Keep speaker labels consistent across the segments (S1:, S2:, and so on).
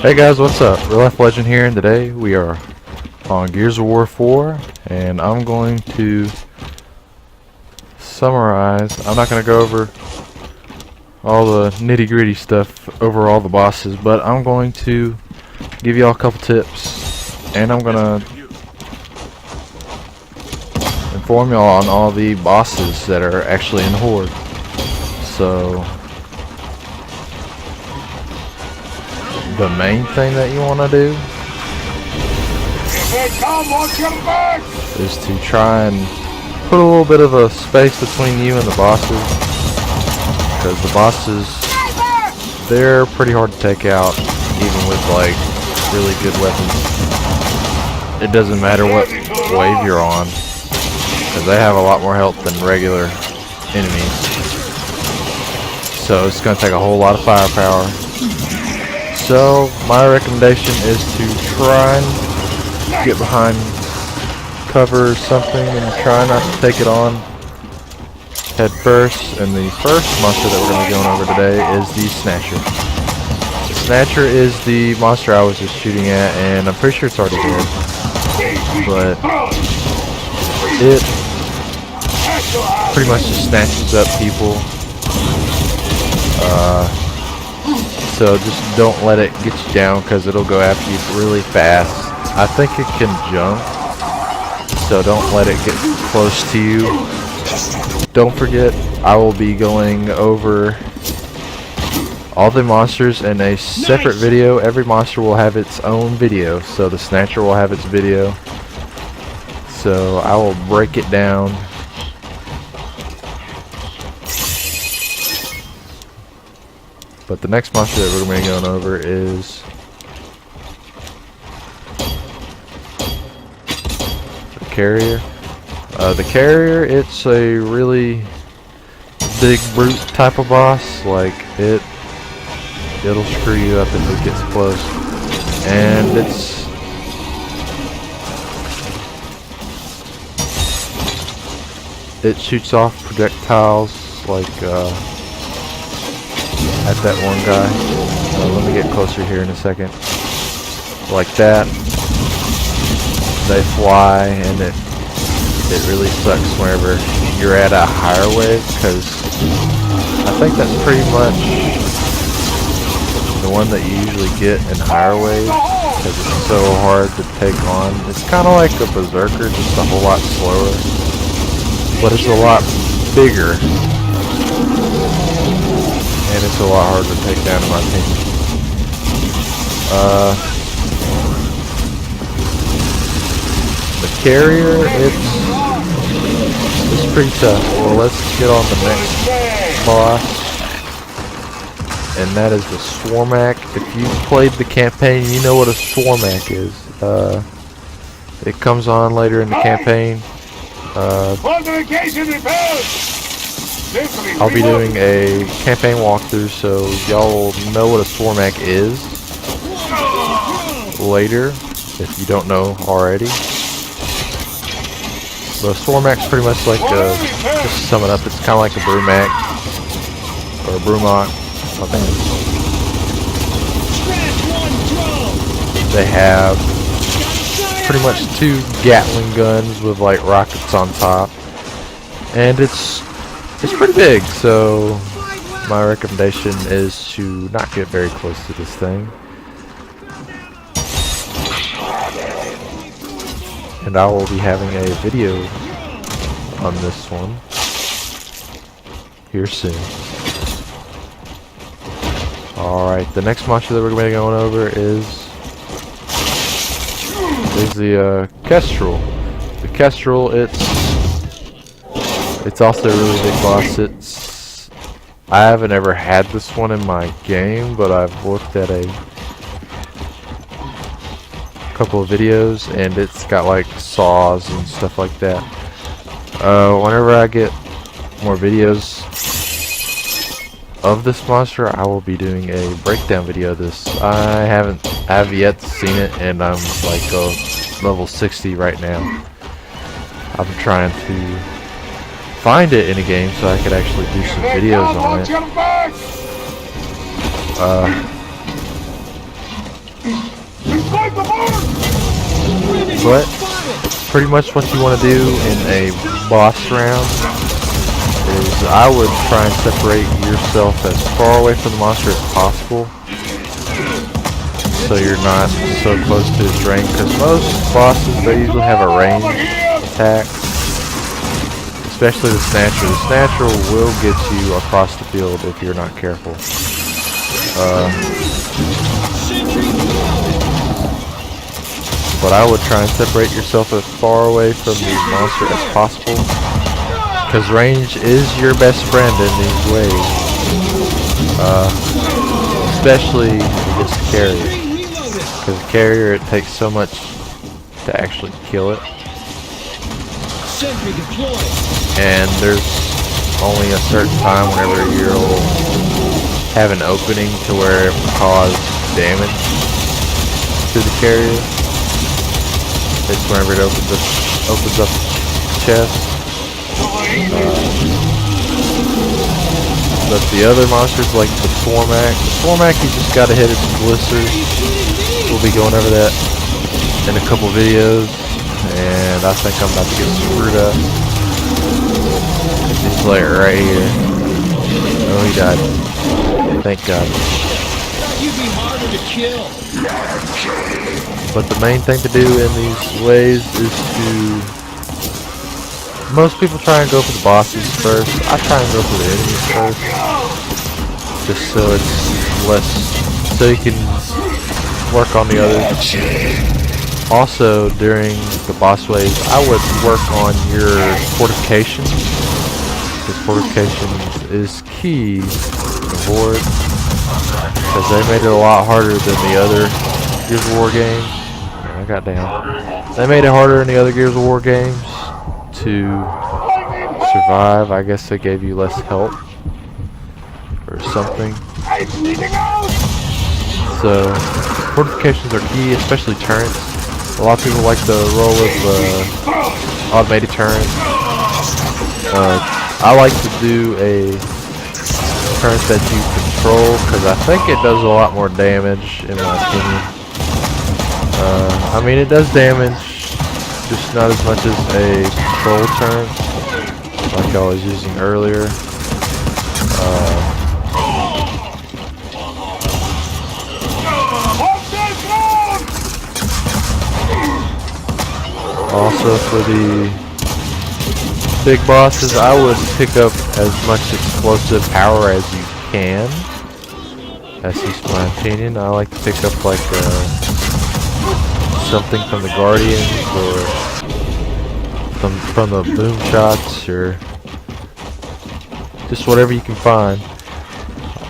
S1: Hey guys, what's up? Real Life Legend here, and today we are on Gears of War 4, and I'm going to summarize. I'm not going to go over all the nitty-gritty stuff over all the bosses, but I'm going to give you all a couple tips, and I'm going to inform y'all on all the bosses that are actually in Horde. So the main thing that you want to do is to try and put a little bit of a space between you and the bosses, because the bosses, they're pretty hard to take out even with like really good weapons. It doesn't matter what wave you're on, because they have a lot more health than regular enemies, so it's going to take a whole lot of firepower. So my recommendation is to try and get behind cover or something and try not to take it on head first. And the first monster that we're going to be going over today is the Snatcher. The Snatcher is the monster I was just shooting at, and I'm pretty sure it's already dead, but it pretty much just snatches up people. So just don't let it get you down, because it'll go after you really fast. I think it can jump, so don't let it get close to you. Don't forget, I will be going over all the monsters in a separate video. Every monster will have its own video, so the Snatcher will have its video. So I will break it down. But the next monster that we're going to be going over is the Carrier. The Carrier, it's a really big brute type of boss. Like, it'll screw you up if it gets close. And it shoots off projectiles like at that one guy. Let me get closer here in a second. Like that. They fly, and it really sucks whenever you're at a higher wave, because I think that's pretty much the one that you usually get in higher waves, because it's so hard to take on. It's kind of like a Berserker, just a whole lot slower, but it's a lot bigger. And it's a lot harder to take down, in my opinion. The Carrier, it's pretty tough. Well, let's get on the next boss, and that is the Swarmak. If you've played the campaign, you know what a Swarmak is. It comes on later in the campaign. I'll be doing a campaign walkthrough, so y'all will know what a Swarmak is later, if you don't know already. But a Swarmak's pretty much like just to sum it up, it's kind of like a Brumak, or a Brumok. I think they have pretty much two Gatling guns with like rockets on top, and it's pretty big, so my recommendation is to not get very close to this thing. And I will be having a video on this one here soon. Alright, the next monster that we're going to be going over is the Kestrel. The Kestrel, it's also a really big boss. I haven't ever had this one in my game, but I've looked at a couple of videos, and it's got like saws and stuff like that. Whenever I get more videos of this monster, I will be doing a breakdown video of this. I have yet seen it, and I'm like level 60 right now. I'm trying to find it in a game so I could actually do some videos on it. But pretty much what you want to do in a boss round is I would try and separate yourself as far away from the monster as possible, so you're not so close to his range, because most bosses, they usually have a range attack, especially the Snatcher. The Snatcher will get you across the field if you're not careful. But I would try and separate yourself as far away from the monster as possible, because range is your best friend in these ways, especially against the carrier. Because the carrier, it takes so much to actually kill it, and there's only a certain time whenever you'll have an opening to where it will cause damage to the carrier. It's whenever it opens up the chest. But the other monsters, like the Formac, you just gotta hit its blisters. We'll be going over that in a couple videos, and I think I'm about to get screwed up. He's like right here. Oh, he died. Thank God.
S2: You'd be harder to kill.
S1: But the main thing to do in these ways is to... Most people try and go for the bosses first. I try and go for the enemies first, just so it's less... so you can work on the others. Also, during the boss waves, I would work on your fortifications, because fortifications is key in the Horde, because they made it a lot harder than the other Gears of War games. I got down. They made it harder in the other Gears of War games to survive. I guess they gave you less health or something. So fortifications are key, especially turrets. A lot of people like to roll with automated turrets. I like to do a turret that you control, because I think it does a lot more damage, in my opinion. I mean, it does damage, just not as much as a control turret, like I was using earlier. Also, for the big bosses, I would pick up as much explosive power as you can. That's just my opinion. I like to pick up like something from the Guardians, or from the boom shots, or just whatever you can find.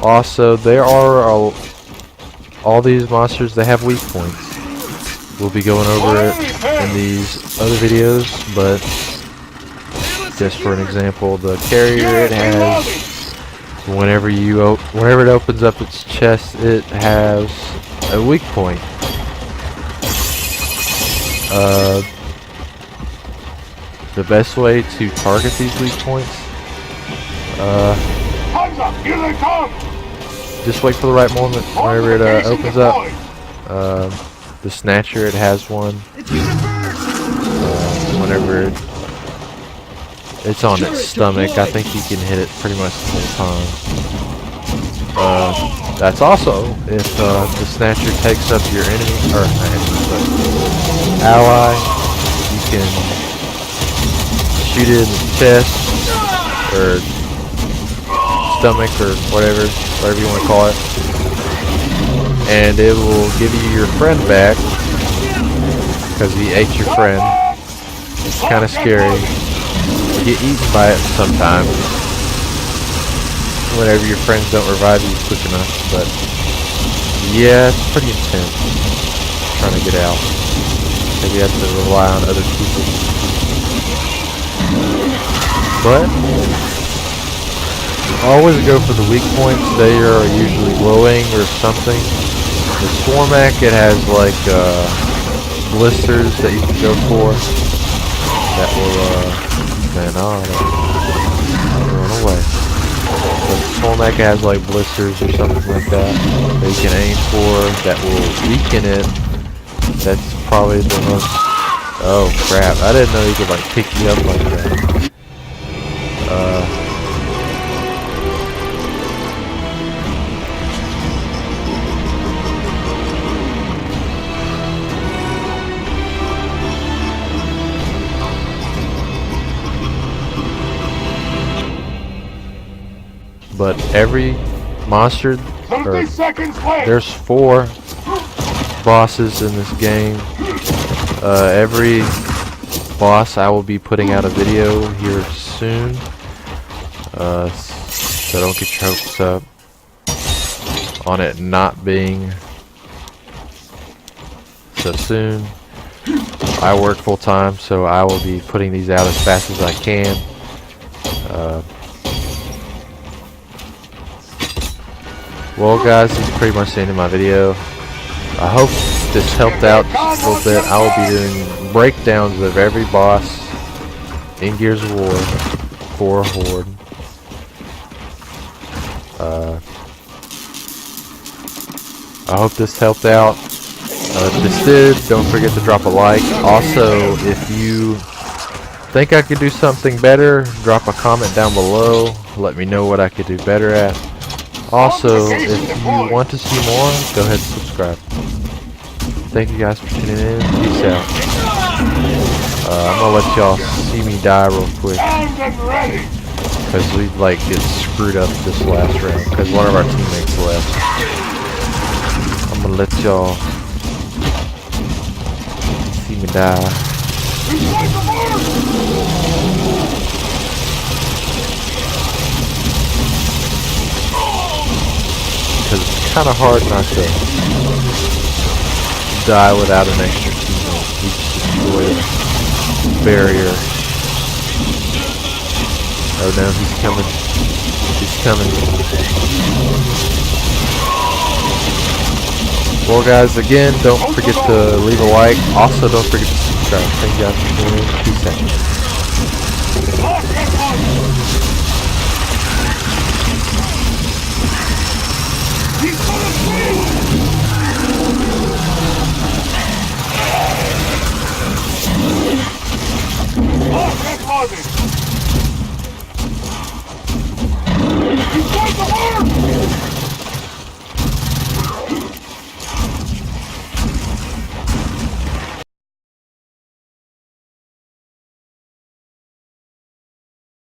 S1: Also, there are all these monsters, they have weak points. We'll be going over it in these other videos, but just for an example, the carrier, it has, whenever it opens up its chest, it has a weak point. The best way to target these weak points, just wait for the right moment whenever it opens up. The Snatcher, it has one. Whenever it's on its stomach, I think you can hit it pretty much the whole time. That's also if the Snatcher takes up your enemy, or ally, you can shoot it in the chest, or stomach, or whatever you want to call it, and it will give you your friend back, because he ate your friend. It's kind of scary. You get eaten by it sometimes, whenever your friends don't revive you quick enough, but yeah, it's pretty intense trying to get out. Maybe you have to rely on other people. But always go for the weak points. They are usually glowing or something. The Formac, it has like blisters that you can go for that will man, I'll run away. But pistol on that guy has like blisters or something like that that you can aim for that will weaken it. That's probably the most... Oh crap, I didn't know you could like pick you up like that. But every monster, or there's 4 bosses in this game. Every boss I will be putting out a video here soon. So don't get your hopes up on it not being so soon. I work full time, so I will be putting these out as fast as I can. Well guys, this is pretty much the end of my video. I hope this helped out just a little bit. I will be doing breakdowns of every boss in Gears of War for Horde. I hope this helped out. If this did, don't forget to drop a like. Also, if you think I could do something better, drop a comment down below. Let me know what I could do better at. Also, if you want to see more, go ahead and subscribe. Thank you guys for tuning in. Peace out. I'm gonna let y'all see me die real quick, because we like get screwed up this last round because one of our teammates left. I'm gonna let y'all see me die. Because it's kind of hard not to die without an extra teammate. We just destroyed a barrier. Oh no, he's coming. He's coming. Well guys, again, don't forget to leave a like. Also, don't forget to subscribe. Thank you guys for tuning in. Peace out.
S3: Horde